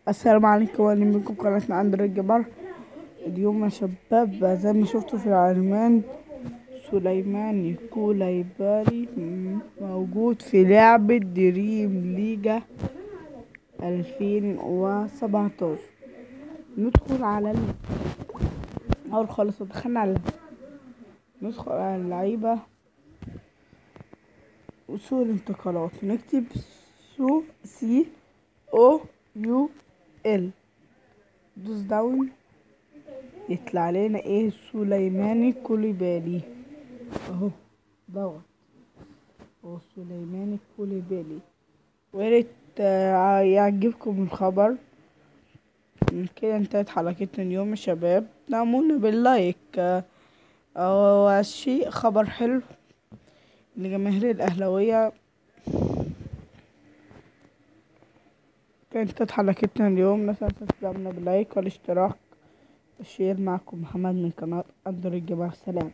السلام عليكم، واهلا بكم في قناتنا أندر الجبار. اليوم يا شباب زي ما شفتوا في العنوان، سليمان كوليبالي موجود في لعبة دريم ليجا 2017. ندخل على أول خالص دخلنا على ندخل على اللعيبة وسوق الانتقالات، نكتب COUL، دوس داون، يطلع لنا ايه؟ سليماني كوليبالي اهو، دوت هو سليماني كوليبالي. وياريت يعجبكم الخبر. من كده انتهت حلقتنا اليوم يا شباب، دعمونا باللايك. هو شيء خبر حلو لجماهير الأهلاوية. كانت انتهت حلقتنا اليوم، لا تنسوا تدعمونا باللايك والاشتراك والشير. معكم محمد من قناة أندر الجبار. سلام.